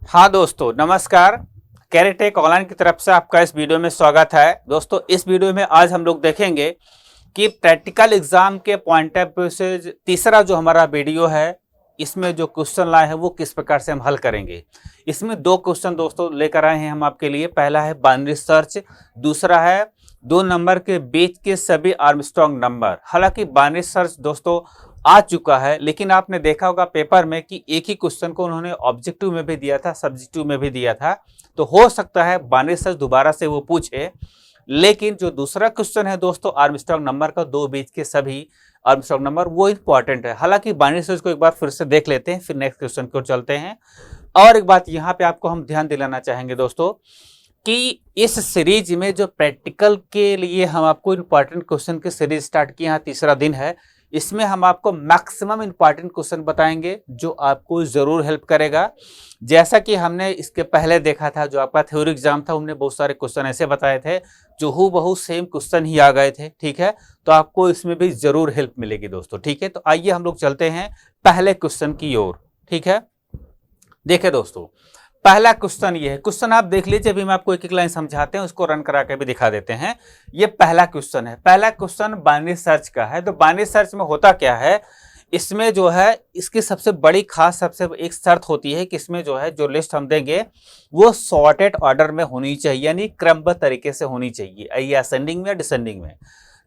हाँ दोस्तों, नमस्कार। कैरेटेक ऑनलाइन की तरफ से आपका इस वीडियो में स्वागत है। दोस्तों, इस वीडियो में आज हम लोग देखेंगे कि प्रैक्टिकल एग्जाम के पॉइंट ऑफ व्यू से तीसरा जो हमारा वीडियो है, इसमें जो क्वेश्चन लाए हैं वो किस प्रकार से हम हल करेंगे। इसमें दो क्वेश्चन दोस्तों लेकर आए हैं हम आपके लिए। पहला है बाइनरी सर्च, दूसरा है 2 नंबर के बीच के सभी आर्मस्ट्रांग नंबर। हालांकि बाइनरी सर्च दोस्तों आ चुका है, लेकिन आपने देखा होगा पेपर में कि एक ही क्वेश्चन को उन्होंने ऑब्जेक्टिव में भी दिया था, सब्जेक्टिव में भी दिया था। तो हो सकता है बाइनरी सर्च दोबारा से वो पूछे, लेकिन जो दूसरा क्वेश्चन है दोस्तों आर्मस्ट्रांग नंबर का, 2 बीच के सभी आर्मस्ट्रांग नंबर, वो इंपॉर्टेंट है। हालांकि बाइनरी सर्च को एक बार फिर से देख लेते हैं, फिर नेक्स्ट क्वेश्चन की ओर चलते हैं। और एक बात यहाँ पे आपको हम ध्यान दिलाना चाहेंगे दोस्तों कि इस सीरीज में जो प्रैक्टिकल के लिए हम आपको इंपॉर्टेंट क्वेश्चन की सीरीज स्टार्ट किए हैं, तीसरा दिन है। इसमें हम आपको मैक्सिमम इंपॉर्टेंट क्वेश्चन बताएंगे जो आपको जरूर हेल्प करेगा। जैसा कि हमने इसके पहले देखा था, जो आपका थ्योरी एग्जाम था, हमने बहुत सारे क्वेश्चन ऐसे बताए थे जो हूबहू सेम क्वेश्चन ही आ गए थे। ठीक है, तो आपको इसमें भी जरूर हेल्प मिलेगी दोस्तों। ठीक है, तो आइए हम लोग चलते हैं पहले क्वेश्चन की ओर। ठीक है, देखिए दोस्तों, पहला क्वेश्चन ये है। क्वेश्चन आप देख लीजिए, अभी मैं आपको एक एक लाइन समझाते हैं, उसको रन करा के भी दिखा देते हैं। ये पहला क्वेश्चन है। पहला क्वेश्चन बाइनरी सर्च का है। तो बाइनरी सर्च में होता क्या है, इसमें जो है इसकी सबसे बड़ी खास सबसे एक शर्त होती है कि इसमें जो है जो लिस्ट हम देंगे वो सॉर्टेड ऑर्डर में होनी चाहिए, यानी क्रमबद्ध तरीके से होनी चाहिए, या असेंडिंग में या डिसेंडिंग में।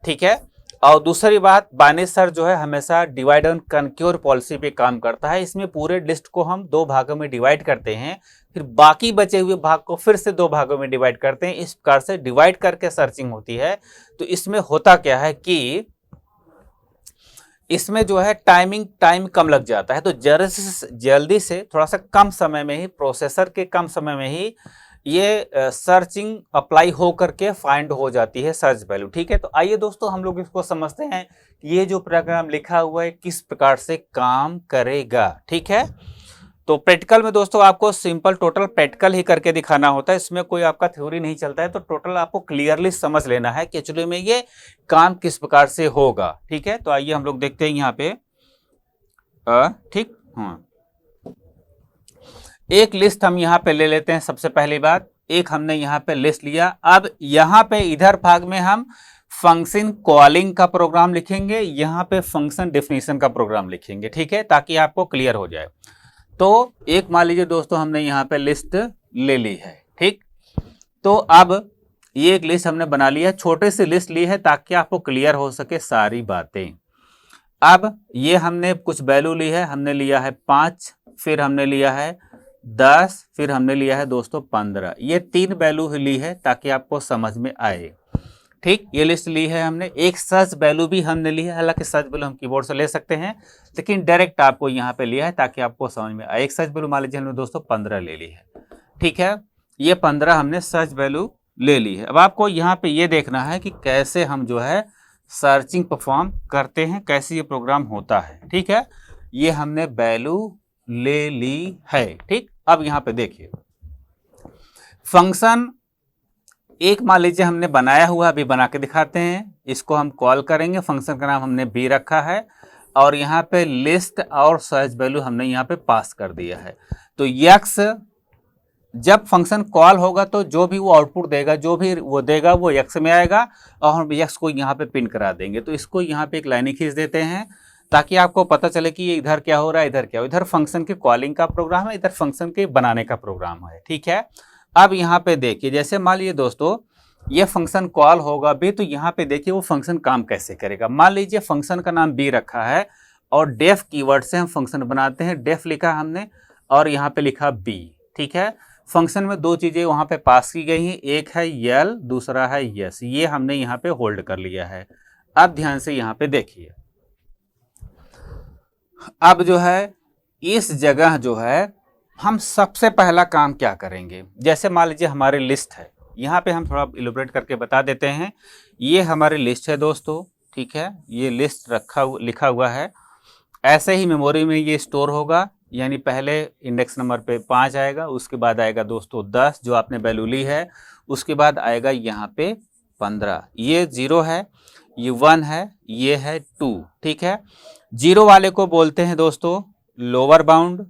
ठीक है, और दूसरी बात, बाइनरी सर्च जो है हमेशा डिवाइड एंड कनक्योर पॉलिसी पे काम करता है। इसमें पूरे लिस्ट को हम 2 भागों में डिवाइड करते हैं, फिर बाकी बचे हुए भाग को फिर से 2 भागों में डिवाइड करते हैं। इस प्रकार से डिवाइड करके सर्चिंग होती है। तो इसमें होता क्या है कि इसमें जो है टाइम कम लग जाता है। तो जल्दी से थोड़ा सा कम समय में ही, प्रोसेसर के कम समय में ही ये सर्चिंग अप्लाई हो करके फाइंड हो जाती है सर्च वैल्यू। ठीक है, तो आइए दोस्तों हम लोग इसको समझते हैं कि ये जो प्रोग्राम लिखा हुआ है किस प्रकार से काम करेगा। ठीक है, तो प्रैक्टिकल में दोस्तों आपको सिंपल टोटल प्रैक्टिकल ही करके दिखाना होता है। इसमें कोई आपका थ्योरी नहीं चलता है। तो टोटल आपको क्लियरली समझ लेना है कि एक्चुअली में ये काम किस प्रकार से होगा। ठीक है, तो आइए हम लोग देखते हैं यहाँ पे। ठीक, एक लिस्ट हम यहाँ पे ले लेते हैं। सबसे पहली बात, एक हमने यहाँ पे लिस्ट लिया। अब यहाँ पे इधर भाग में हम फंक्शन कॉलिंग का प्रोग्राम लिखेंगे, यहाँ पे फंक्शन डेफिनेशन का प्रोग्राम लिखेंगे। ठीक है, ताकि आपको क्लियर हो जाए। तो एक मान लीजिए दोस्तों हमने यहाँ पे लिस्ट ले ली है। ठीक, तो अब ये एक लिस्ट हमने बना लिया, छोटे से लिस्ट ली है ताकि आपको क्लियर हो सके सारी बातें। अब ये हमने कुछ वैल्यू ली है, हमने लिया है 5, फिर हमने लिया है 10, फिर हमने लिया है दोस्तों 15। ये 3 वैल्यू ली है ताकि आपको समझ में आए। ठीक, ये लिस्ट ली है हमने। एक सर्च वैल्यू भी हमने ली है, हालांकि सर्च वैल्यू हम कीबोर्ड से ले सकते हैं, लेकिन डायरेक्ट आपको यहाँ पे लिया है ताकि आपको समझ में आए। एक सर्च वैल्यू मान लीजिए हमने दोस्तों 15 ले ली है। ठीक है, ये 15 हमने सर्च वैल्यू ले ली है। अब आपको यहाँ पे ये देखना है कि कैसे हम जो है सर्चिंग परफॉर्म करते हैं, कैसे ये प्रोग्राम होता है। ठीक है, ये हमने वैल्यू ले ली है। ठीक, अब यहाँ पे देखिए फंक्शन एक मान लीजिए हमने बनाया हुआ, अभी बना के दिखाते हैं। इसको हम कॉल करेंगे, फंक्शन का नाम हमने बी रखा है, और यहाँ पे लिस्ट और सर्च वैल्यू हमने यहाँ पे पास कर दिया है। तो यक्स जब फंक्शन कॉल होगा तो जो भी वो आउटपुट देगा, जो भी वो देगा वो यक्स में आएगा, और हम यक्स को यहाँ पे पिन करा देंगे। तो इसको यहाँ पे एक लाइन खींच देते हैं ताकि आपको पता चले कि ये इधर क्या हो रहा है, इधर क्या हो। इधर फंक्शन के कॉलिंग का प्रोग्राम है, इधर फंक्शन के बनाने का प्रोग्राम है। ठीक है, अब यहाँ पे देखिए, जैसे मान लीजिए दोस्तों ये फंक्शन कॉल होगा बी, तो यहाँ पे देखिए वो फंक्शन काम कैसे करेगा। मान लीजिए फंक्शन का नाम बी रखा है और डेफ कीवर्ड से हम फंक्शन बनाते हैं। डेफ लिखा हमने और यहाँ पे लिखा बी। ठीक है, फंक्शन में 2 चीजें वहां पे पास की गई हैं, एक है यल, दूसरा है यस। ये हमने यहाँ पे होल्ड कर लिया है। अब ध्यान से यहाँ पे देखिए, अब जो है इस जगह जो है हम सबसे पहला काम क्या करेंगे। जैसे मान लीजिए हमारी लिस्ट है, यहाँ पे हम थोड़ा इलैबोरेट करके बता देते हैं। ये हमारी लिस्ट है दोस्तों। ठीक है, ये लिस्ट लिखा हुआ है। ऐसे ही मेमोरी में ये स्टोर होगा, यानी पहले इंडेक्स नंबर पे 5 आएगा, उसके बाद आएगा दोस्तों 10 जो आपने वैल्यू ली है, उसके बाद आएगा यहाँ पे 15। ये 0 है, ये 1 है, ये है 2। ठीक है, 0 वाले को बोलते हैं दोस्तों लोअर बाउंड,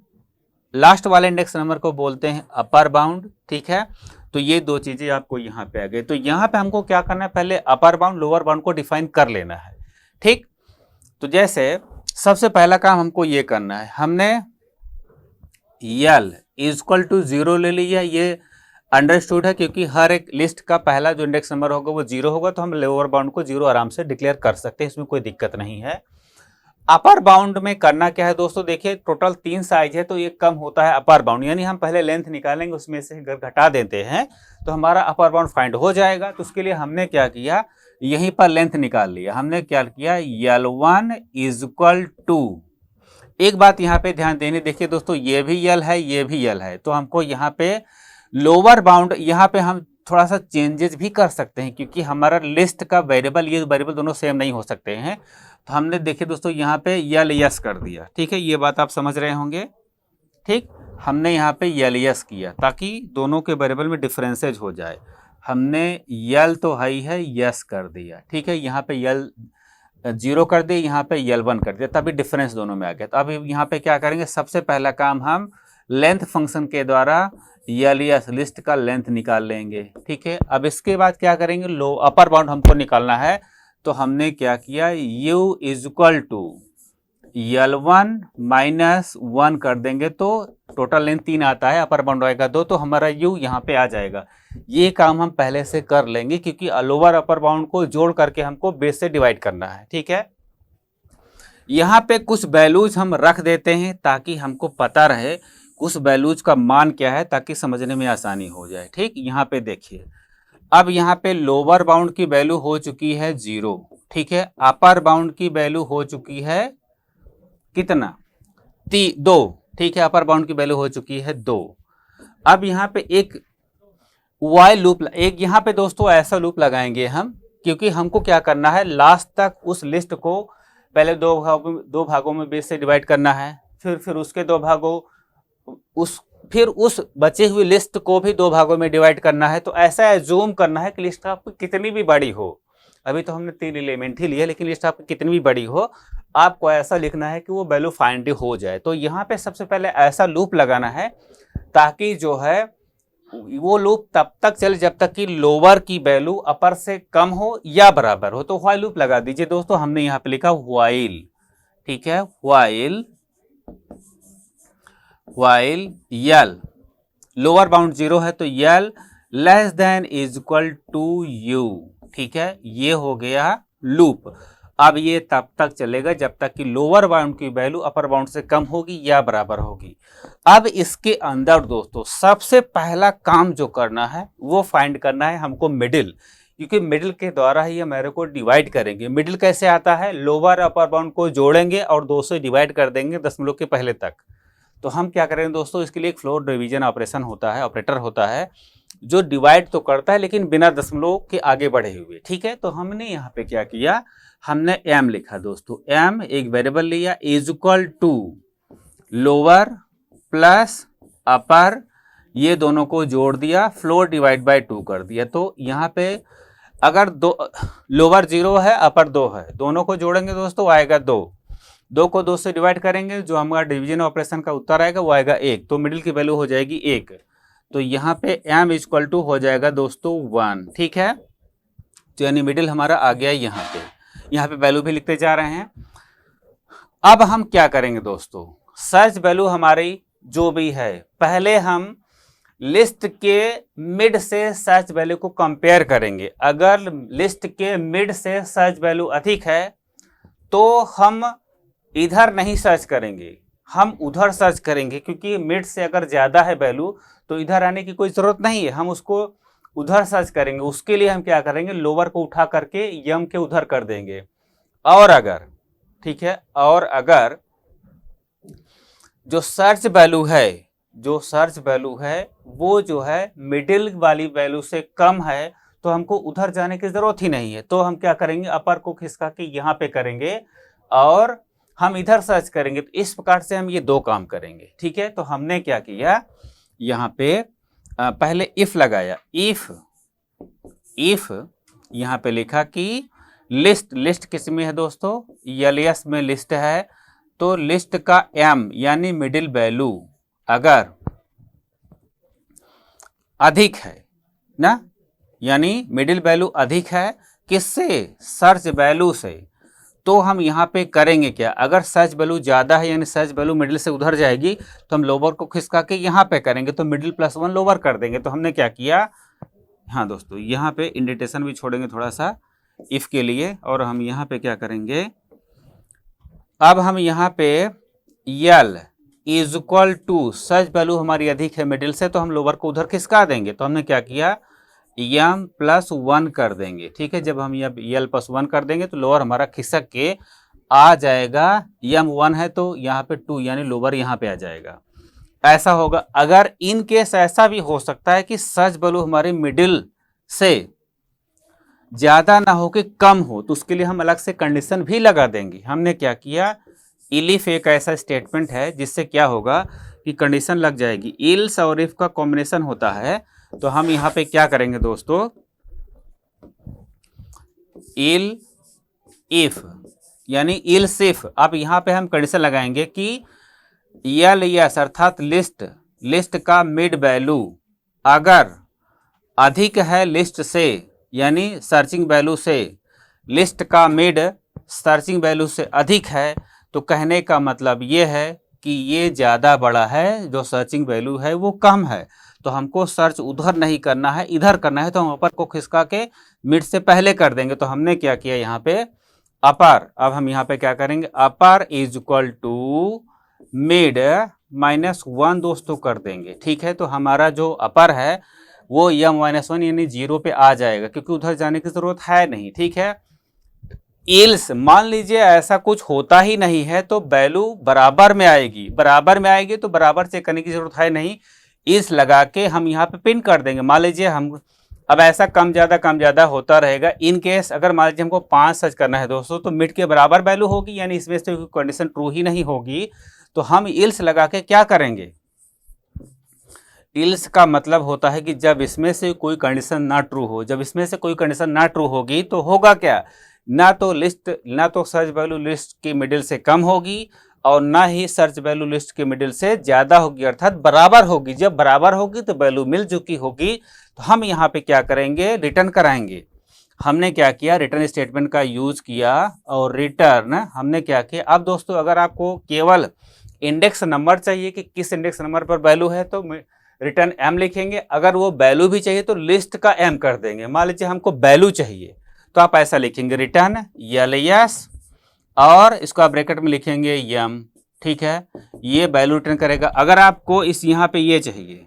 लास्ट वाले इंडेक्स नंबर को बोलते हैं अपर बाउंड, ठीक है। तो ये दो चीजें आपको यहाँ पे आ गई। तो यहाँ पे हमको क्या करना है, पहले अपर बाउंड लोअर बाउंड को डिफाइन कर लेना है, ठीक। तो जैसे सबसे पहला काम हमको ये करना है, हमने यल इक्वल टू 0 ले लिया, ये अंडरस्टूड है क्योंकि हर एक लिस्ट का पहला जो इंडेक्स नंबर होगा वो 0 होगा, तो हम लोअर बाउंड को 0 आराम से डिक्लेयर कर सकते हैं, इसमें कोई दिक्कत नहीं है। अपर बाउंड में करना क्या है दोस्तों, देखिए टोटल 3 साइज है, तो ये कम होता है अपर बाउंड, यानी हम पहले लेंथ निकालेंगे, उसमें से अगर घटा देते हैं तो हमारा अपर बाउंड फाइंड हो जाएगा। तो उसके लिए हमने क्या किया, यहीं पर लेंथ निकाल लिया। हमने क्या किया, L1 इक्वल टू, एक बात यहाँ पे ध्यान देनी, देखिए दोस्तों ये भी यल है, ये भी यल है, तो हमको यहाँ पे लोअर बाउंड, यहाँ पे हम थोड़ा सा चेंजेस भी कर सकते हैं क्योंकि हमारा लिस्ट का वेरिएबल, ये वेरिएबल दोनों सेम नहीं हो सकते हैं। तो हमने देखिए दोस्तों यहाँ पे यल यस कर दिया, ठीक है, ये बात आप समझ रहे होंगे, ठीक। हमने यहाँ पे यल यस किया ताकि दोनों के वेरिएबल में डिफरेंसेज हो जाए। हमने यल तो हाई है, यस कर दिया, ठीक है, यहाँ पे यल 0 कर दिया, यहाँ पे L1 कर दिया, तभी डिफरेंस दोनों में आ गया। तो अब यहाँ पे क्या करेंगे, सबसे पहला काम हम लेंथ फंक्शन के द्वारा एलियस लिस्ट का लेंथ निकाल लेंगे, ठीक है। अब इसके बाद क्या करेंगे, लो अपर बाउंड हमको निकालना है, तो हमने क्या किया, u equal to L1 minus 1 कर देंगे, तो टोटल लेंथ 3 आता है, अपर बाउंड आएगा 2, तो हमारा u यहाँ पे आ जाएगा। ये काम हम पहले से कर लेंगे क्योंकि लोअर अपर बाउंड को जोड़ करके हमको बेस से डिवाइड करना है, ठीक है। यहाँ पे कुछ वैल्यूज हम रख देते हैं ताकि हमको पता रहे उस वैल्यूज का मान क्या है, ताकि समझने में आसानी हो जाए, ठीक। यहाँ पे देखिए, अब यहाँ पे लोअर बाउंड की वैल्यू हो चुकी है 0, ठीक है। अपर बाउंड की वैल्यू हो चुकी है कितना, 2, ठीक है, अपर बाउंड की वैल्यू हो चुकी है 2। अब यहाँ पे एक वाइल लूप, एक यहाँ पे दोस्तों ऐसा लूप लगाएंगे हम, क्योंकि हमको क्या करना है, लास्ट तक उस लिस्ट को पहले दो भागों में बेस से डिवाइड करना है, फिर उसके 2 भागों, फिर उस बचे हुई लिस्ट को भी 2 भागों में डिवाइड करना है। तो ऐसा एज्यूम करना है कि लिस्ट आपकी कितनी भी बड़ी हो, अभी तो हमने 3 एलिमेंट ही लिए, लेकिन लिस्ट आपकी कितनी भी बड़ी हो, आपको ऐसा लिखना है कि वो वैल्यू फाइंड हो जाए। तो यहाँ पे सबसे पहले ऐसा लूप लगाना है ताकि जो है वो लूप तब तक चले जब तक कि लोअर की वैल्यू अपर से कम हो या बराबर हो। तो व्हाइल लूप लगा दीजिए दोस्तों, हमने यहाँ पे लिखा व्हाइल, ठीक है, व्हाइल यल लोअर बाउंड 0 है, तो यल less than equal to U, ठीक है, ये हो गया लूप। अब ये तब तक चलेगा जब तक कि लोअर बाउंड की वैल्यू अपर बाउंड से कम होगी या बराबर होगी। अब इसके अंदर दोस्तों सबसे पहला काम जो करना है वो फाइंड करना है हमको मिडिल, क्योंकि मिडिल के द्वारा ही हमारे को डिवाइड करेंगे। मिडिल कैसे आता है, लोअर अपर बाउंड को जोड़ेंगे और 2 से डिवाइड कर देंगे दशमलव के पहले तक। तो हम क्या करेंगे दोस्तों, इसके लिए एक फ्लोर डिवीजन ऑपरेशन होता है, ऑपरेटर होता है जो डिवाइड तो करता है लेकिन बिना दशमलव के आगे बढ़े हुए, ठीक है। तो हमने यहाँ पे क्या किया, हमने m लिखा दोस्तों, m एक वेरिएबल लिया, is equal to lower plus upper, ये दोनों को जोड़ दिया, फ्लोर डिवाइड बाय 2 कर दिया। तो यहाँ पे अगर लोअर 0 है अपर 2 है, दोनों को जोड़ेंगे दोस्तों आएगा 2 को 2 से डिवाइड करेंगे, जो हमारा डिवीजन ऑपरेशन का उत्तर आएगा वो आएगा 1, तो मिडिल की वैल्यू हो जाएगी 1। तो यहाँ पे m इक्वल टू हो जाएगा दोस्तों 1, ठीक है। तो यानी मिडिल हमारा आ गया यहाँ पे वैल्यू भी लिखते जा रहे हैं। अब हम क्या करेंगे दोस्तों, सर्च वैल्यू हमारी जो भी है, पहले हम लिस्ट के मिड से सर्च वैल्यू को कंपेयर करेंगे। अगर लिस्ट के मिड से सर्च वैल्यू अधिक है तो हम इधर नहीं सर्च करेंगे, हम उधर सर्च करेंगे, क्योंकि मिड से अगर ज्यादा है वैल्यू तो इधर आने की कोई जरूरत नहीं है, हम उसको उधर सर्च करेंगे। उसके लिए हम क्या करेंगे, लोअर को उठा करके यम के उधर कर देंगे। और अगर, ठीक है, और अगर जो सर्च वैल्यू है वो जो है मिडिल वाली वैल्यू से कम है तो हमको उधर जाने की जरूरत ही नहीं है। तो हम क्या करेंगे, अपर को खिसका के यहाँ पे करेंगे और हम इधर सर्च करेंगे। तो इस प्रकार से हम ये 2 काम करेंगे, ठीक है। तो हमने क्या किया, यहाँ पे पहले इफ लगाया, इफ यहाँ पे लिखा कि लिस्ट किस में है दोस्तों, एलियस में लिस्ट है, तो लिस्ट का m यानी मिडिल वैल्यू अगर अधिक है ना, यानी मिडिल वैल्यू अधिक है किससे, सर्च वैल्यू से, तो हम यहाँ पे करेंगे क्या, अगर सर्च वैल्यू ज़्यादा है यानी सर्च वैल्यू मिडिल से उधर जाएगी तो हम लोअर को खिसका के यहाँ पे करेंगे, तो मिडिल +1 लोअर कर देंगे। तो हमने क्या किया, हाँ दोस्तों यहाँ पे इंडेंटेशन भी छोड़ेंगे थोड़ा सा इफ के लिए, और हम यहाँ पे क्या करेंगे, अब हम यहाँ पे L is equal to search value हमारी अधिक है मिडिल से, तो हम लोअर को उधर खिसका देंगे। तो हमने क्या किया, यम +1 कर देंगे। ठीक है, जब हम यल +1 कर देंगे तो लोअर हमारा खिसक के आ जाएगा, यम 1 है तो यहाँ पे 2 यानी लोअर यहाँ पे आ जाएगा। ऐसा होगा। अगर इन केस ऐसा भी हो सकता है कि सर्च वैल्यू हमारे मिडिल से ज्यादा ना हो कि कम हो, तो उसके लिए हम अलग से कंडीशन भी लगा देंगे। हमने क्या किया, इफ एक ऐसा स्टेटमेंट है जिससे क्या होगा कि कंडीशन लग जाएगी, इल्स और इफ का कॉम्बिनेशन होता है। तो हम यहाँ पे क्या करेंगे दोस्तों, इल इफ यानी इल्स इफ, अब यहाँ पे हम कंडीशन लगाएंगे कि यल यस अर्थात लिस्ट का मिड वैल्यू अगर अधिक है लिस्ट से, यानी सर्चिंग वैल्यू से, लिस्ट का मिड सर्चिंग वैल्यू से अधिक है, तो कहने का मतलब ये है कि ये ज़्यादा बड़ा है, जो सर्चिंग वैल्यू है वो कम है। तो हमको सर्च उधर नहीं करना है, इधर करना है, तो हम अपर को खिसका के मिड से पहले कर देंगे। तो हमने क्या किया यहाँ पे अपर, अब हम यहाँ पे क्या करेंगे, अपर इज इक्वल टू मिड -1 दोस्तों कर देंगे। ठीक है, तो हमारा जो अपर है वो m-1 यानी 0 पे आ जाएगा, क्योंकि उधर जाने की जरूरत है नहीं। ठीक है, इल्स मान लीजिए ऐसा कुछ होता ही नहीं है तो वैल्यू बराबर में आएगी, बराबर में आएगी तो बराबर चेक करने की जरूरत है नहीं, इल्स लगा के हम यहाँ पे पिन कर देंगे। मान लीजिए हम अब ऐसा कम ज़्यादा होता रहेगा। इन केस अगर मान लीजिए हमको 5 सर्च करना है दोस्तों, तो मिड के बराबर वैल्यू होगी, यानी इसमें से कंडीशन ट्रू ही नहीं होगी, तो हम इल्स लगा के क्या करेंगे, इल्स का मतलब होता है कि जब इसमें से कोई कंडीशन ना ट्रू हो, जब इसमें से कोई कंडीशन ना ट्रू होगी तो होगा क्या, ना तो सर्च वैल्यू लिस्ट की मिडिल से कम होगी और ना ही सर्च वैल्यू लिस्ट की मिडिल से ज्यादा होगी, अर्थात बराबर होगी। जब बराबर होगी तो वैल्यू मिल चुकी होगी, तो हम यहाँ पे क्या करेंगे, रिटर्न कराएंगे। हमने क्या किया, रिटर्न स्टेटमेंट का यूज किया और रिटर्न हमने क्या किया। अब दोस्तों अगर आपको केवल इंडेक्स नंबर चाहिए कि किस इंडेक्स नंबर पर वैल्यू है, तो रिटर्न m लिखेंगे। अगर वो वैल्यू भी चाहिए तो लिस्ट का m कर देंगे। मान लीजिए हमको वैल्यू चाहिए तो आप ऐसा लिखेंगे, रिटर्न ls और इसको आप ब्रैकेट में लिखेंगे m। ठीक है, ये वैल्यू रिटर्न करेगा। अगर आपको इस यहाँ पे ये चाहिए,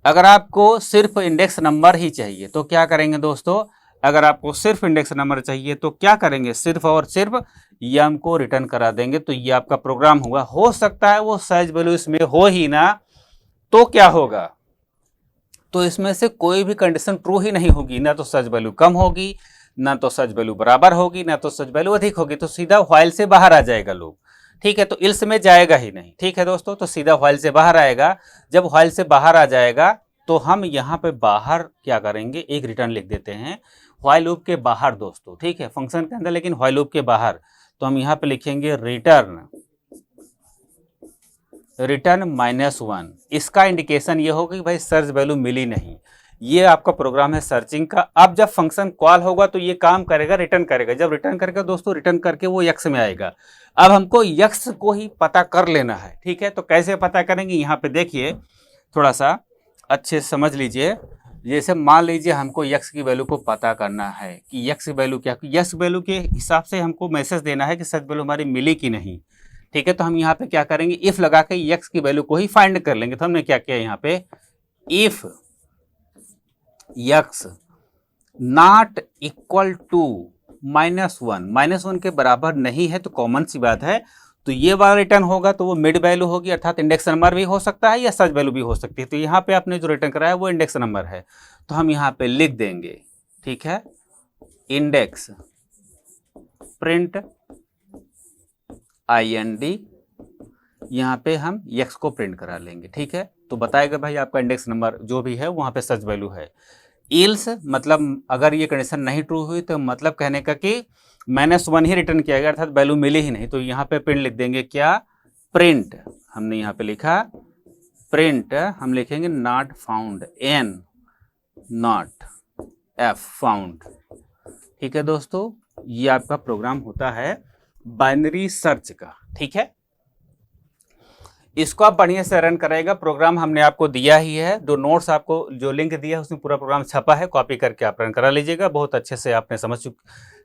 अगर आपको सिर्फ इंडेक्स नंबर ही चाहिए तो क्या करेंगे दोस्तों, अगर आपको सिर्फ इंडेक्स नंबर चाहिए तो क्या करेंगे, सिर्फ और सिर्फ m को रिटर्न करा देंगे। तो ये आपका प्रोग्राम हुआ। हो सकता है वो सर्च वैल्यू इसमें हो ही ना, तो क्या होगा, तो इसमें से कोई भी कंडीशन ट्रू ही नहीं होगी, ना तो सर्च वैल्यू कम होगी, ना तो सर्च वैल्यू बराबर होगी, ना तो सर्च वैल्यू अधिक होगी, तो सीधा व्हाइल से बाहर आ जाएगा लोग। ठीक है, तो इल्स में जाएगा ही नहीं। ठीक है दोस्तों, तो सीधा व्हाइल से बाहर आएगा। जब व्हाइल से बाहर आ जाएगा तो हम यहाँ पे बाहर क्या करेंगे, एक रिटर्न लिख देते हैं व्हाइल लूप के बाहर दोस्तों। ठीक है, फंक्शन के अंदर लेकिन व्हाइल लूप के बाहर, तो हम यहाँ पे लिखेंगे रिटर्न -1। इसका इंडिकेशन ये होगा कि भाई सर्च वैल्यू मिली नहीं। ये आपका प्रोग्राम है सर्चिंग का। अब जब फंक्शन कॉल होगा तो ये काम करेगा, रिटर्न करेगा। जब रिटर्न करेगा दोस्तों, रिटर्न करके वो यक्स में आएगा। अब हमको यक्स को ही पता कर लेना है। ठीक है, तो कैसे पता करेंगे, यहाँ पे देखिए थोड़ा सा अच्छे से समझ लीजिए। जैसे मान लीजिए हमको यक्स की वैल्यू को पता करना है कि यक्स वैल्यू क्या, यक्स वैल्यू के हिसाब से हमको मैसेज देना है कि सर्च वैल्यू हमारी मिली कि नहीं। ठीक है, तो हम यहाँ पे क्या करेंगे, इफ लगा के यक्स की वैल्यू को ही फाइंड कर लेंगे। तो हमने क्या किया यहाँ पे, if x not equal to -1 के बराबर नहीं है, तो कॉमन सी बात है, तो ये वाला रिटर्न होगा तो वो मिड वैल्यू होगी, अर्थात इंडेक्स नंबर भी हो सकता है या सर्च वैल्यू भी हो सकती है। तो यहाँ पे आपने जो रिटर्न कराया वो इंडेक्स नंबर है, तो हम यहाँ पे लिख देंगे। ठीक है, इंडेक्स प्रिंट IND, यहाँ पे हम यक्स को प्रिंट करा लेंगे। ठीक है, तो बताएगा भाई आपका इंडेक्स नंबर जो भी है वहाँ पे सर्च वैल्यू है। इल्स मतलब अगर ये कंडीशन नहीं ट्रू हुई तो मतलब कहने का कि -1 ही रिटर्न किया गया, अर्थात वैल्यू मिली ही नहीं। तो यहाँ पे प्रिंट लिख देंगे क्या, प्रिंट, हमने यहाँ पे लिखा प्रिंट हम लिखेंगे not found, N not F found. ठीक है दोस्तों, ये आपका प्रोग्राम होता है बाइनरी सर्च का। ठीक है, इसको आप बढ़िया से रन करेगा। प्रोग्राम हमने आपको दिया ही है, जो नोट्स आपको जो लिंक दिया है उसमें पूरा प्रोग्राम छपा है, कॉपी करके आप रन करा लीजिएगा। बहुत अच्छे से आपने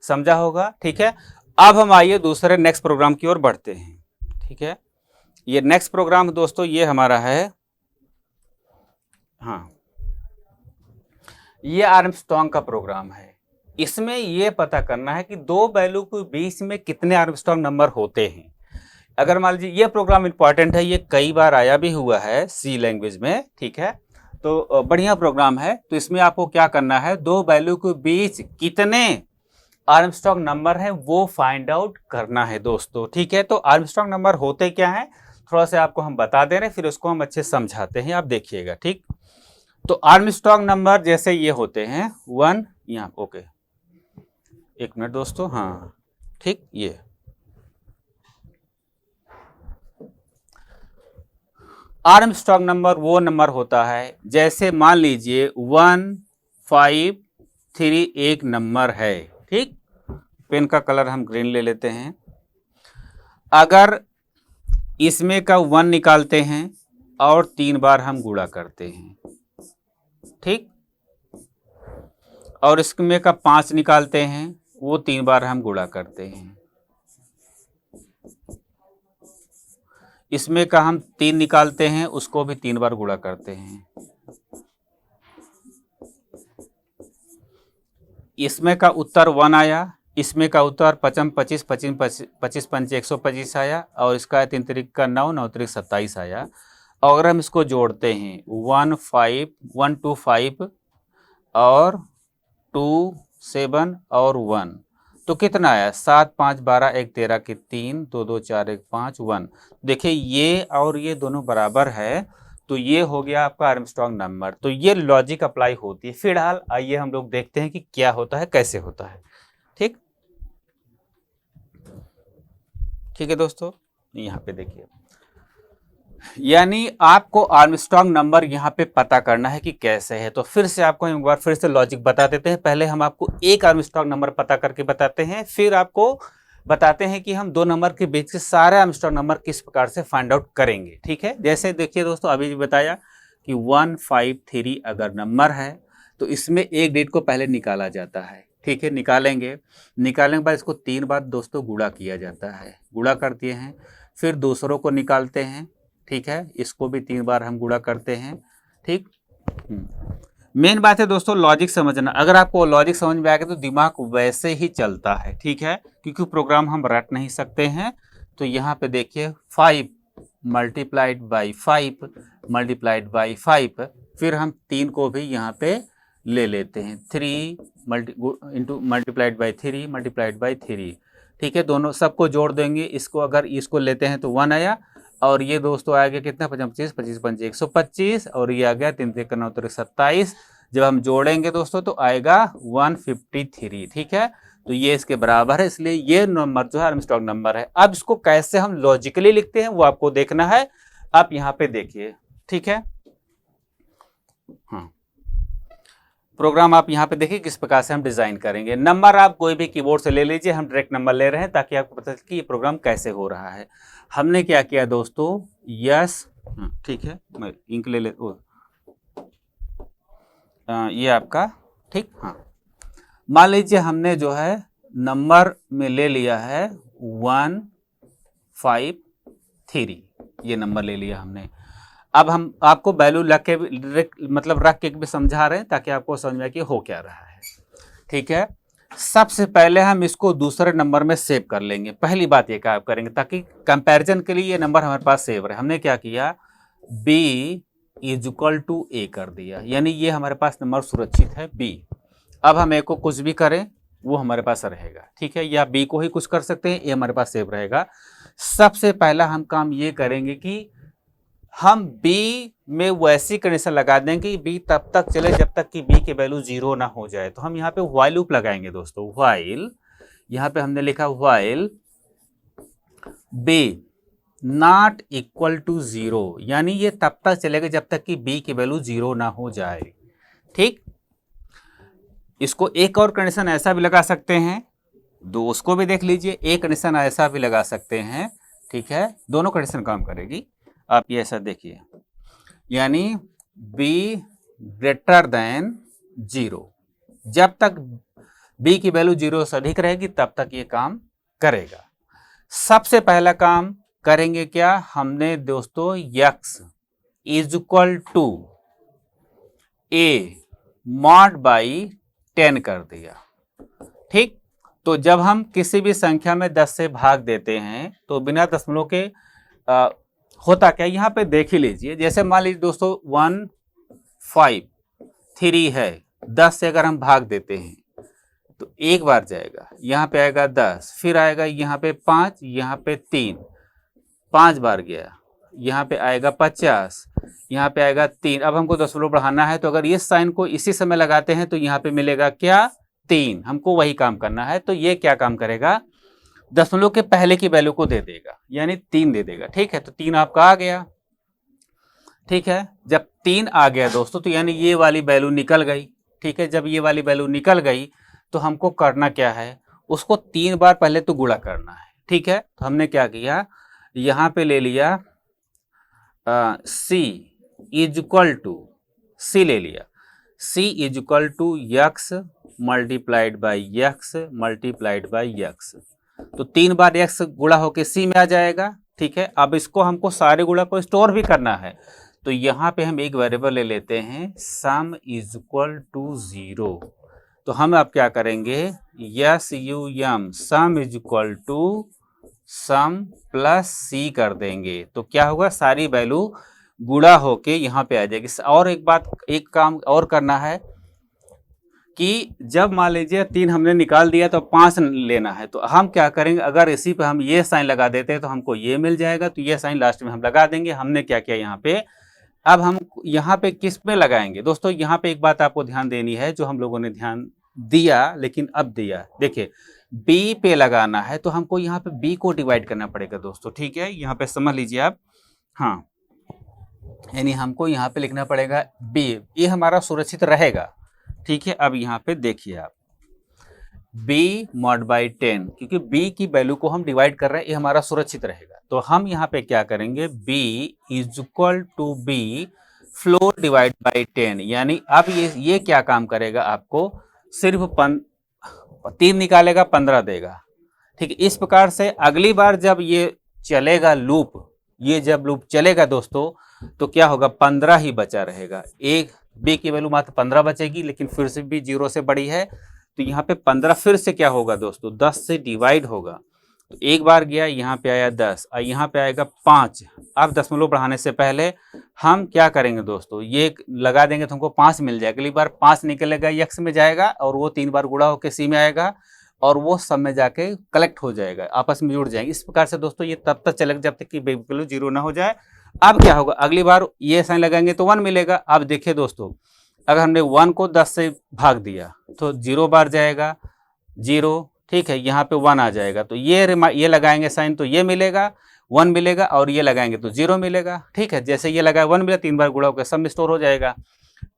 समझा होगा। ठीक है, अब हम आइए दूसरे नेक्स्ट प्रोग्राम की ओर बढ़ते हैं। ठीक है, ये नेक्स्ट प्रोग्राम दोस्तों ये हमारा है, हाँ, ये आर्मस्ट्रांग का प्रोग्राम है। इसमें ये पता करना है कि दो वैल्यू के बीच में कितने आर्मस्ट्रांग नंबर होते हैं। अगर मान लीजिए ये प्रोग्राम इंपॉर्टेंट है, ये कई बार आया भी हुआ है सी लैंग्वेज में। ठीक है, तो बढ़िया प्रोग्राम है। तो इसमें आपको क्या करना है, दो वैल्यू के बीच कितने आर्मस्ट्रांग नंबर है वो फाइंड आउट करना है दोस्तों। ठीक है, तो आर्मस्ट्रांग नंबर होते क्या है थोड़ा सा आपको हम बता दे रहे हैं, फिर उसको हम अच्छे समझाते हैं, आप देखिएगा। ठीक, तो आर्मस्ट्रांग नंबर जैसे ये होते हैं 1, यहाँ ओके, एक मिनट दोस्तों, हाँ ठीक, ये आर्मस्ट्रांग नंबर वो नंबर होता है, जैसे मान लीजिए 1, 5, 3 एक नंबर है। ठीक, पेन का कलर हम ग्रीन ले लेते हैं। अगर इसमें का 1 निकालते हैं और 3 बार हम गुणा करते हैं, ठीक, और इसमें का 5 निकालते हैं, वो 3 बार हम गुणा करते हैं। इसमें का हम 3 निकालते हैं, उसको भी 3 बार गुणा करते हैं। इसमें का उत्तर 1 आया, इसमें का उत्तर 55, 25, 25 पंच 125 आया, और इसका 3 तिरिक का 9, 9 तिरिक 27 आया। और हम इसको जोड़ते हैं 1, 5, 1, 2, 5 और 2, 7 और 1, तो कितना आया 7, 5, 12, 1, 13 के 3, 2, 2, 4, 1, 5, 1। देखिए ये और ये दोनों बराबर है, तो ये हो गया आपका आर्मस्ट्रांग नंबर। तो ये लॉजिक अप्लाई होती है। फिलहाल आइए हम लोग देखते हैं कि क्या होता है, कैसे होता है। ठीक, ठीक है दोस्तों, यहाँ पे देखिए, यानी आपको आर्मस्ट्रांग नंबर यहाँ पे पता करना है कि कैसे है। तो फिर से आपको एक बार फिर से लॉजिक बता देते हैं। पहले हम आपको एक आर्मस्ट्रांग नंबर पता करके बताते हैं, फिर आपको बताते हैं कि हम दो नंबर के बीच के सारे आर्मस्ट्रांग नंबर किस प्रकार से फाइंड आउट करेंगे। ठीक है, जैसे देखिए दोस्तों, अभी बताया कि 1, 5, 3 अगर नंबर है तो इसमें एक डिजिट को पहले निकाला जाता है। ठीक है, निकालने के बाद इसको 3 बार दोस्तों गुणा किया जाता है। गुणा करते हैं, फिर दूसरों को निकालते हैं। ठीक है, इसको भी 3 बार हम गुणा करते हैं। ठीक, मेन बात है दोस्तों लॉजिक समझना। अगर आपको लॉजिक समझ में आ गया तो दिमाग वैसे ही चलता है। ठीक है, क्योंकि प्रोग्राम हम रट नहीं सकते हैं। तो यहाँ पे देखिए 5 मल्टीप्लाइड बाई 5 मल्टीप्लाइड बाई 5, फिर हम 3 को भी यहाँ पे ले लेते हैं, 3 मल्टीप्लाइड बाई 3 मल्टीप्लाइड बाई 3। ठीक है, दोनों सबको जोड़ देंगे। इसको अगर इसको लेते हैं तो 1 आया, और ये दोस्तों आ गया कितना 25, 25 पंच 125, और ये आ गया 3 3 9 27। जब हम जोड़ेंगे दोस्तों तो आएगा 153। ठीक है, तो ये इसके बराबर है, इसलिए ये नंबर जो है आर्मस्ट्रांग नंबर है। अब इसको कैसे हम लॉजिकली लिखते हैं वो आपको देखना है। आप यहाँ पे देखिए, ठीक है, हाँ, प्रोग्राम आप यहाँ पे देखिए किस प्रकार से हम डिजाइन करेंगे। नंबर आप कोई भी कीबोर्ड से ले लीजिए, हम डायरेक्ट नंबर ले रहे हैं ताकि आपको पता चले कि ये प्रोग्राम कैसे हो रहा है। हमने क्या किया दोस्तों, यस, ठीक है, मैं इंक ले ये आपका, ठीक, हाँ, मान लीजिए हमने जो है नंबर में ले लिया है 1, 5, 3, ये नंबर ले लिया हमने। अब हम आपको वैल्यू रख के मतलब रख के भी समझा रहे हैं ताकि आपको समझ में आए कि हो क्या रहा है। ठीक है, सबसे पहले हम इसको दूसरे नंबर में सेव कर लेंगे। पहली बात ये क्या करेंगे ताकि कंपैरिजन के लिए ये नंबर हमारे पास सेव रहे। हमने क्या किया, b is equal to a कर दिया, यानी ये हमारे पास नंबर सुरक्षित है b। अब हम a को कुछ भी करें वो हमारे पास रहेगा। ठीक है, या b को ही कुछ कर सकते हैं, a हमारे पास सेव रहेगा। सबसे पहला हम काम ये करेंगे कि हम b में वैसी कंडीशन लगा देंगे कि b तब तक चले जब तक कि b की वैल्यू 0 ना हो जाए। तो हम यहाँ पे व्हाइल लूप लगाएंगे दोस्तों। व्हाइल, यहाँ पे हमने लिखा while b not equal to 0, यानी ये तब तक चलेगा जब तक कि b की वैल्यू 0 ना हो जाए। ठीक, इसको एक और कंडीशन ऐसा भी लगा सकते हैं, दो उसको भी देख लीजिए, एक कंडीशन ऐसा भी लगा सकते हैं। ठीक है, दोनों कंडीशन काम करेगी। आप ये ऐसा देखिए, यानी b ग्रेटर देन 0, जब तक b की वैल्यू 0 से अधिक रहेगी तब तक ये काम करेगा। सबसे पहला काम करेंगे क्या, हमने दोस्तों x is equal to a mod by 10 कर दिया। ठीक, तो जब हम किसी भी संख्या में 10 से भाग देते हैं तो बिना दशमलव के होता क्या, यहां पे देख ही लीजिए। जैसे मान लीजिए दोस्तों 1 5 3 है, 10 से अगर हम भाग देते हैं तो एक बार जाएगा, यहाँ पे आएगा 10, फिर आएगा यहाँ पे 5, यहाँ पे 3, 5 बार गया, यहाँ पे आएगा 50, यहाँ पे आएगा 3। अब हमको दशमलव बढ़ाना है तो अगर ये साइन को इसी समय लगाते हैं तो यहाँ पे मिलेगा क्या, 3। हमको वही काम करना है, तो ये क्या काम करेगा, दशमलव के पहले की वैल्यू को दे देगा, यानी 3 दे देगा। ठीक है, तो 3 आपका आ गया। ठीक है, जब 3 आ गया दोस्तों तो यानी ये वाली वैल्यू निकल गई। ठीक है, जब ये वाली वैल्यू निकल गई तो हमको करना क्या है, उसको 3 बार पहले तो गुणा करना है। ठीक है, तो हमने क्या किया, यहाँ पे ले लिया c is equal to, c ले लिया, c is equal to x multiplied by x multiplied by x। तो 3 बार x गुणा होके c में आ जाएगा। ठीक है, अब इसको हमको सारे गुणा को स्टोर भी करना है, तो यहाँ पे हम एक वेरिएबल ले लेते हैं सम इज इक्वल टू 0। तो हम अब क्या करेंगे, SUM sum is equal to sum plus c कर देंगे, तो क्या होगा, सारी वैल्यू गुणा होके यहाँ पे आ जाएगी। और एक बात, एक काम और करना है कि जब मान लीजिए 3 हमने निकाल दिया तो 5 लेना है, तो हम क्या करेंगे, अगर इसी पे हम ये साइन लगा देते हैं तो हमको ये मिल जाएगा, तो ये साइन लास्ट में हम लगा देंगे। हमने क्या किया यहाँ पे, अब हम यहाँ पे किस पे लगाएंगे दोस्तों, यहाँ पे एक बात आपको ध्यान देनी है जो हम लोगों ने ध्यान दिया लेकिन अब दिया, देखिए b पे लगाना है तो हमको यहाँ पे b को डिवाइड करना पड़ेगा दोस्तों। ठीक है, यहाँ पे समझ लीजिए आप, हाँ, यानी हमको यहाँ पे लिखना पड़ेगा b, ये हमारा सुरक्षित रहेगा। ठीक है, अब यहाँ पे देखिए आप, b मॉड बाई 10, क्योंकि b की वैल्यू को हम डिवाइड कर रहे हैं, ये हमारा सुरक्षित रहेगा। तो हम यहाँ पे क्या करेंगे, b is equal to b floor divide by 10, यानी अब ये क्या काम करेगा, आपको सिर्फ 3 निकालेगा, 15 देगा। ठीक है, इस प्रकार से अगली बार जब ये चलेगा लूप, ये जब लूप चलेगा दोस्तों तो क्या होगा, 15 ही बचा रहेगा। एक b की वैल्यू मात्र 15 बचेगी, लेकिन फिर से भी 0 से बड़ी है, तो यहाँ पे 15 फिर से क्या होगा दोस्तों, 10 से डिवाइड होगा। तो एक बार गया, यहाँ पे आया 10 और यहाँ पे आएगा 5। अब दशमलव बढ़ाने से पहले हम क्या करेंगे दोस्तों, ये लगा देंगे तो हमको 5 मिल जाएगा। अगली बार 5 निकलेगा, x में जाएगा और वो 3 बार गुणा होकर c में आएगा और वो सब में जाके कलेक्ट हो जाएगा, आपस में जुड़ जाएंगे। इस प्रकार से दोस्तों ये तब तक चलेगा जब तक कि वैल्यू 0 ना हो जाए। अब क्या होगा, अगली बार ये साइन लगाएंगे तो 1 मिलेगा। अब देखिए दोस्तों, अगर हमने 1 को 10 से भाग दिया तो 0 बार जाएगा, 0। ठीक है, यहाँ पे 1 आ जाएगा, तो ये लगाएंगे साइन तो ये मिलेगा, 1 मिलेगा, और ये लगाएंगे तो 0 मिलेगा। ठीक है, जैसे ये लगाया 1 मिला, 3 बार गुणा होकर सब में स्टोर हो जाएगा।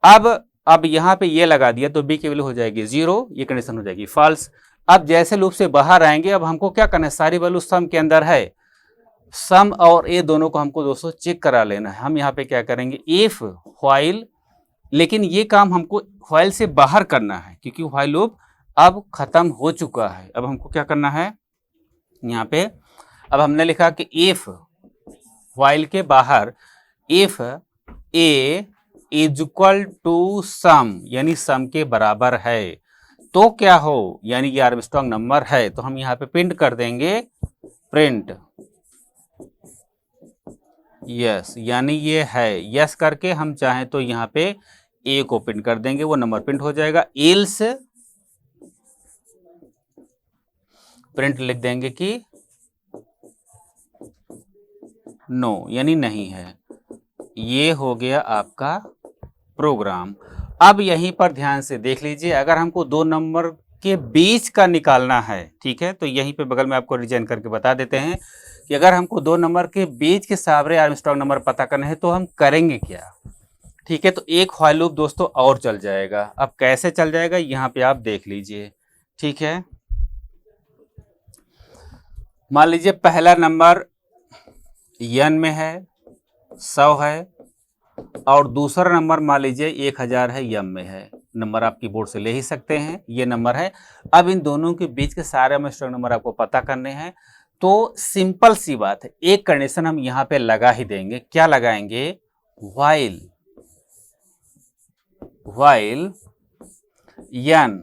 अब यहाँ पे ये लगा दिया तो b की वैल्यू हो जाएगी 0, ये कंडीशन हो जाएगी फॉल्स। अब जैसे लूप से बाहर आएंगे, अब हमको क्या करना है, सारी वैल्यू सम के अंदर है, सम और ए दोनों को हमको दोस्तों चेक करा लेना है। हम यहाँ पे क्या करेंगे, इफ व्हाइल, लेकिन ये काम हमको व्हाइल से बाहर करना है क्योंकि व्हाइल लूप अब खत्म हो चुका है। अब हमको क्या करना है, यहाँ पे अब हमने लिखा कि इफ व्हाइल के बाहर if A is equal to sum, यानी सम के बराबर है, तो क्या हो, यानी ये आर्मस्ट्रांग नंबर है, तो हम यहाँ पे प्रिंट कर देंगे, प्रिंट यस, यानी ये है, यस करके हम चाहें तो यहाँ पे ए को प्रिंट कर देंगे, वो नंबर प्रिंट हो जाएगा। एल्स प्रिंट लिख देंगे कि नो, यानी नहीं है। ये हो गया आपका प्रोग्राम। अब यहीं पर ध्यान से देख लीजिए, अगर हमको 2 नंबर के बीच का निकालना है, ठीक है। तो यहीं पे बगल में आपको रिजाइन करके बता देते हैं कि अगर हमको दो नंबर के बीच के साबरे आर्मस्ट्रांग नंबर पता करना है तो हम करेंगे क्या, ठीक है। तो एक व्हाइल लूप दोस्तों और चल जाएगा। अब कैसे चल जाएगा यहाँ पे आप देख लीजिए, ठीक है। मान लीजिए पहला नंबर n में है, 100 है, और दूसरा नंबर मान लीजिए 1000 है, m में है। नंबर आप कीबोर्ड से ले ही सकते हैं, ये नंबर है। अब इन दोनों के बीच के सारे आर्मस्ट्रांग नंबर आपको पता करने हैं। तो सिंपल सी बात है, एक कंडीशन हम यहाँ पे लगा ही देंगे। क्या लगाएंगे? while n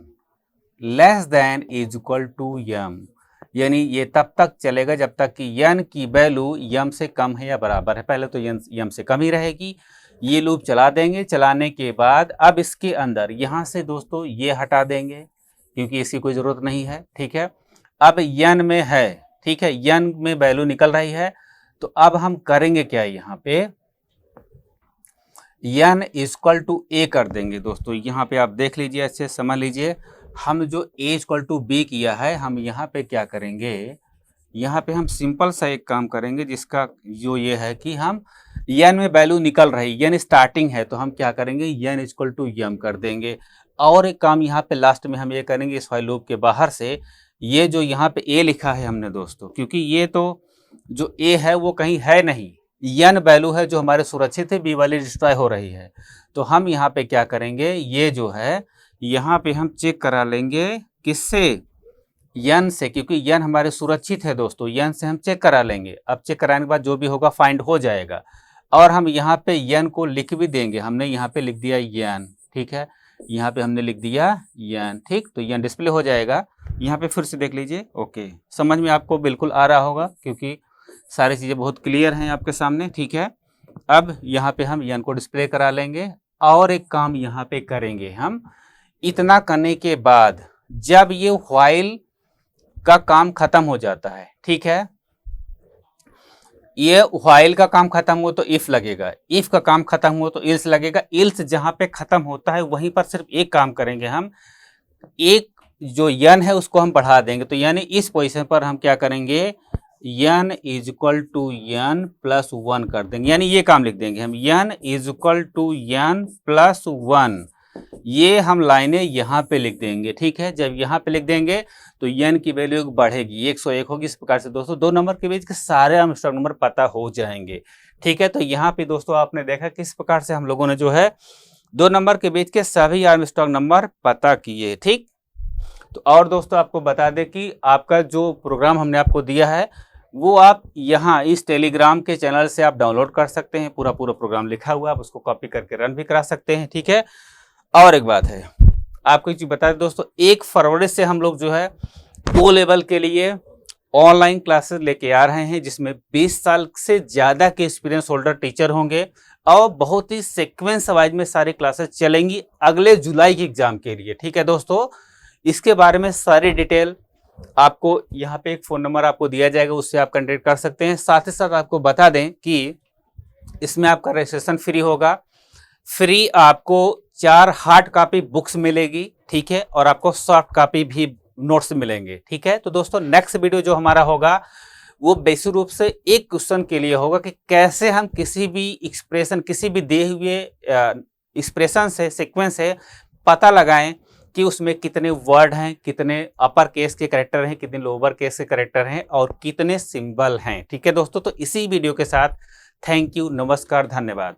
less than is equal to m, यानी ये तब तक चलेगा जब तक कि n की वैल्यू m से कम है या बराबर है। पहले तो m से कम ही रहेगी। ये लूप चला देंगे। चलाने के बाद अब इसके अंदर यहाँ से दोस्तों ये हटा देंगे क्योंकि इसकी कोई ज़रूरत नहीं है, ठीक है। अब n में है, ठीक है, n में वैल्यू निकल रही है। तो अब हम करेंगे क्या, यहाँ पे n इक्वल टू a कर देंगे दोस्तों। यहाँ पे आप देख लीजिए, अच्छे समझ लीजिए। हम जो a इक्वल टू b किया है, हम यहाँ पे क्या करेंगे, यहाँ पे हम सिंपल सा एक काम करेंगे जिसका जो ये है कि हम n में वैल्यू निकल रही, n स्टार्टिंग है, तो हम क्या करेंगे, n इक्वल टू m कर देंगे। और एक काम यहाँ पे लास्ट में हम ये करेंगे, इस व्हाइल लूप के बाहर से ये जो यहाँ पे a लिखा है हमने दोस्तों, क्योंकि ये तो जो a है वो कहीं है नहीं, n वैल्यू है जो हमारे सुरक्षित है, b वाली डिस्ट्रॉय हो रही है। तो हम यहाँ पे क्या करेंगे, ये जो है यहाँ पे हम चेक करा लेंगे, किससे, n से, क्योंकि n हमारे सुरक्षित है दोस्तों, n से हम चेक करा लेंगे। अब चेक कराने के बाद जो भी होगा फाइंड हो जाएगा। और हम यहाँ पे n को लिख भी देंगे। हमने यहाँ पे लिख दिया n, ठीक है, यहाँ पे हमने लिख दिया n, ठीक। तो n डिस्प्ले हो जाएगा। यहाँ पे फिर से देख लीजिए, ओके, समझ में आपको बिल्कुल आ रहा होगा क्योंकि सारी चीज़ें बहुत क्लियर हैं आपके सामने, ठीक है। अब यहाँ पे हम n को डिस्प्ले करा लेंगे। और एक काम यहाँ पे करेंगे हम, इतना करने के बाद जब ये व्हाइल का काम खत्म हो जाता है, ठीक है, ये व्हाइल का काम खत्म हो तो इफ लगेगा, इफ का काम खत्म हो तो इल्स लगेगा। इल्स जहां पे खत्म होता है वहीं पर सिर्फ एक काम करेंगे हम, एक जो n है उसको हम बढ़ा देंगे। तो यानी इस पोजीशन पर हम क्या करेंगे, n is equal to n plus 1 कर देंगे। यानी ये काम लिख देंगे हम, n is equal to n plus 1। ये हम लाइनें यहाँ पे लिख देंगे, ठीक है। जब यहाँ पे लिख देंगे तो n की वैल्यू बढ़ेगी, 101 होगी। इस प्रकार से दोस्तों दो नंबर के बीच के सारे आर्मस्ट्रांग नंबर पता हो जाएंगे, ठीक है। तो यहाँ पे दोस्तों आपने देखा किस प्रकार से हम लोगों ने जो है दो नंबर के बीच के सभी आर्मस्ट्रांग नंबर पता किए, ठीक। तो और दोस्तों आपको बता दें कि आपका जो प्रोग्राम हमने आपको दिया है वो आप यहाँ इस टेलीग्राम के चैनल से आप डाउनलोड कर सकते हैं। पूरा प्रोग्राम लिखा हुआ, आप उसको कॉपी करके रन भी करा सकते हैं, ठीक है। और एक बात है आपको एक चीज बता दें दोस्तों, 1 फरवरी से हम लोग जो है O लेवल के लिए ऑनलाइन क्लासेस लेके आ रहे हैं, जिसमें 20 साल से ज़्यादा के एक्सपीरियंस होल्डर टीचर होंगे और बहुत ही सीक्वेंस वाइज में सारी क्लासेस चलेंगी अगले जुलाई के एग्जाम के लिए, ठीक है दोस्तों। इसके बारे में सारी डिटेल आपको यहाँ पे एक फ़ोन नंबर आपको दिया जाएगा, उससे आप कॉन्टेक्ट कर सकते हैं। साथ ही साथ आपको बता दें कि इसमें आपका रजिस्ट्रेशन फ्री होगा। फ्री आपको 4 हार्ड कॉपी बुक्स मिलेगी, ठीक है, और आपको सॉफ्ट कॉपी भी नोट्स मिलेंगे, ठीक है। तो दोस्तों नेक्स्ट वीडियो जो हमारा होगा वो बेसिक रूप से एक क्वेश्चन के लिए होगा कि कैसे हम किसी भी एक्सप्रेशन, किसी भी दिए हुए एक्सप्रेशन से, सीक्वेंस से पता लगाएं कि उसमें कितने वर्ड हैं, कितने अपर केस के कैरेक्टर हैं, कितने लोअर केस के कैरेक्टर हैं और कितने सिंबल हैं, ठीक है दोस्तों। तो इसी वीडियो के साथ थैंक यू, नमस्कार, धन्यवाद।